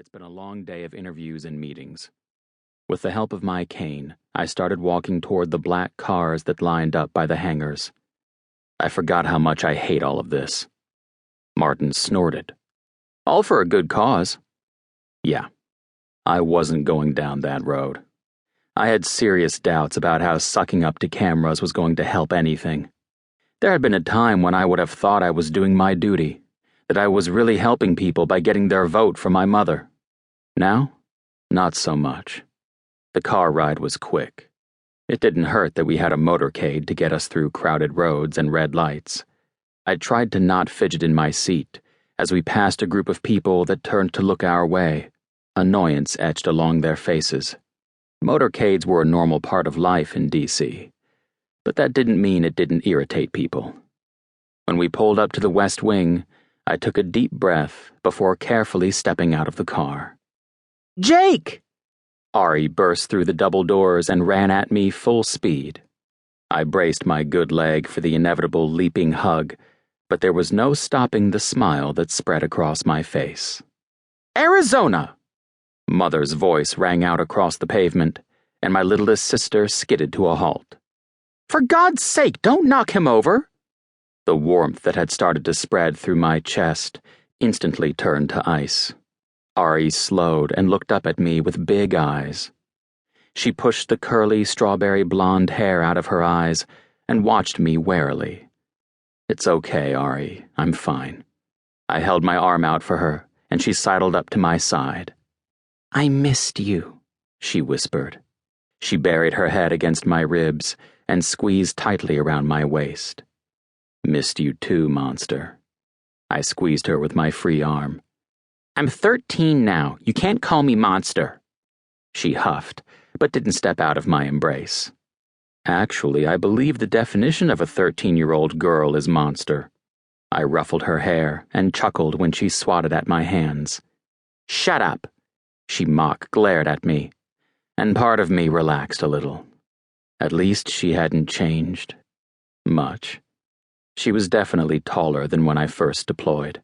It's been a long day of interviews and meetings. With the help of my cane, I started walking toward the black cars that lined up by the hangars. I forgot how much I hate all of this. Martin snorted. All for a good cause. Yeah, I wasn't going down that road. I had serious doubts about how sucking up to cameras was going to help anything. There had been a time when I would have thought I was doing my duty, that I was really helping people by getting their vote for my mother. Now, not so much. The car ride was quick. It didn't hurt that we had a motorcade to get us through crowded roads and red lights. I tried to not fidget in my seat as we passed a group of people that turned to look our way, annoyance etched along their faces. Motorcades were a normal part of life in D.C., but that didn't mean it didn't irritate people. When we pulled up to the West Wing, I took a deep breath before carefully stepping out of the car. Jake! Ari burst through the double doors and ran at me full speed. I braced my good leg for the inevitable leaping hug, but there was no stopping the smile that spread across my face. Arizona! Mother's voice rang out across the pavement, and my littlest sister skidded to a halt. For God's sake, don't knock him over! The warmth that had started to spread through my chest instantly turned to ice. Ari slowed and looked up at me with big eyes. She pushed the curly strawberry blonde hair out of her eyes and watched me warily. It's okay, Ari, I'm fine. I held my arm out for her, and she sidled up to my side. I missed you, she whispered. She buried her head against my ribs and squeezed tightly around my waist. Missed you too, monster. I squeezed her with my free arm. I'm 13 now. You can't call me monster. She huffed, but didn't step out of my embrace. Actually, I believe the definition of a 13-year-old girl is monster. I ruffled her hair and chuckled when she swatted at my hands. Shut up, she glared at me, and part of me relaxed a little. At least she hadn't changed. Much. She was definitely taller than when I first deployed.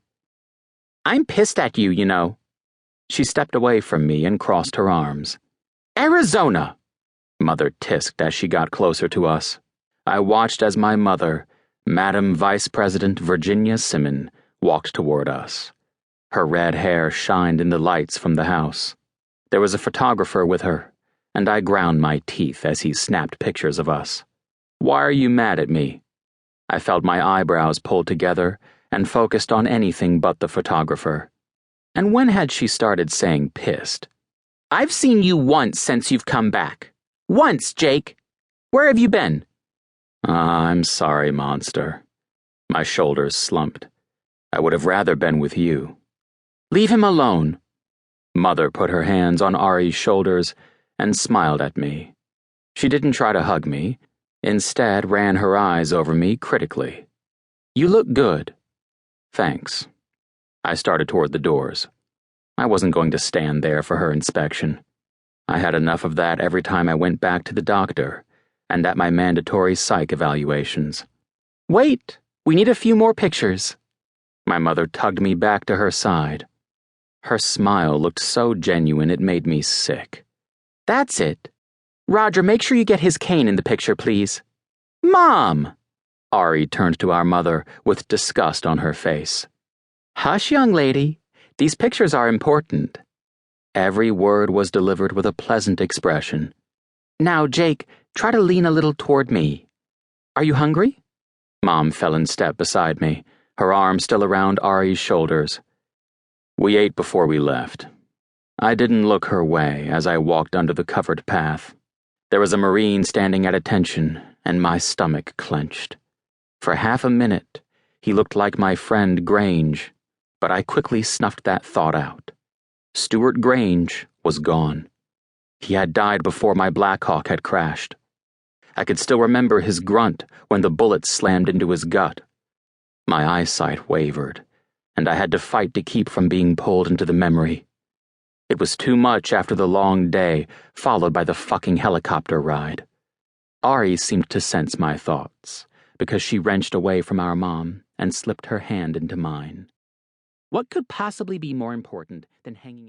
I'm pissed at you, you know. She stepped away from me and crossed her arms. Arizona! Mother tisked as she got closer to us. I watched as my mother, Madam Vice President Virginia Simmon, walked toward us. Her red hair shined in the lights from the house. There was a photographer with her, and I ground my teeth as he snapped pictures of us. Why are you mad at me? I felt my eyebrows pulled together and focused on anything but the photographer. And when had she started saying pissed? I've seen you once since you've come back. Once, Jake. Where have you been? I'm sorry, monster. My shoulders slumped. I would have rather been with you. Leave him alone. Mother put her hands on Ari's shoulders and smiled at me. She didn't try to hug me, instead ran her eyes over me critically. You look good. Thanks. I started toward the doors. I wasn't going to stand there for her inspection. I had enough of that every time I went back to the doctor and at my mandatory psych evaluations. Wait, we need a few more pictures. My mother tugged me back to her side. Her smile looked so genuine it made me sick. That's it. Roger, make sure you get his cane in the picture, please. Mom! Ari turned to our mother with disgust on her face. Hush, young lady. These pictures are important. Every word was delivered with a pleasant expression. Now, Jake, try to lean a little toward me. Are you hungry? Mom fell in step beside me, her arm still around Ari's shoulders. We ate before we left. I didn't look her way as I walked under the covered path. There was a Marine standing at attention, and my stomach clenched. For half a minute, he looked like my friend Grange, but I quickly snuffed that thought out. Stuart Grange was gone. He had died before my Blackhawk had crashed. I could still remember his grunt when the bullet slammed into his gut. My eyesight wavered, and I had to fight to keep from being pulled into the memory. It was too much after the long day, followed by the fucking helicopter ride. Ari seemed to sense my thoughts, because she wrenched away from our mom and slipped her hand into mine. What could possibly be more important than hanging out?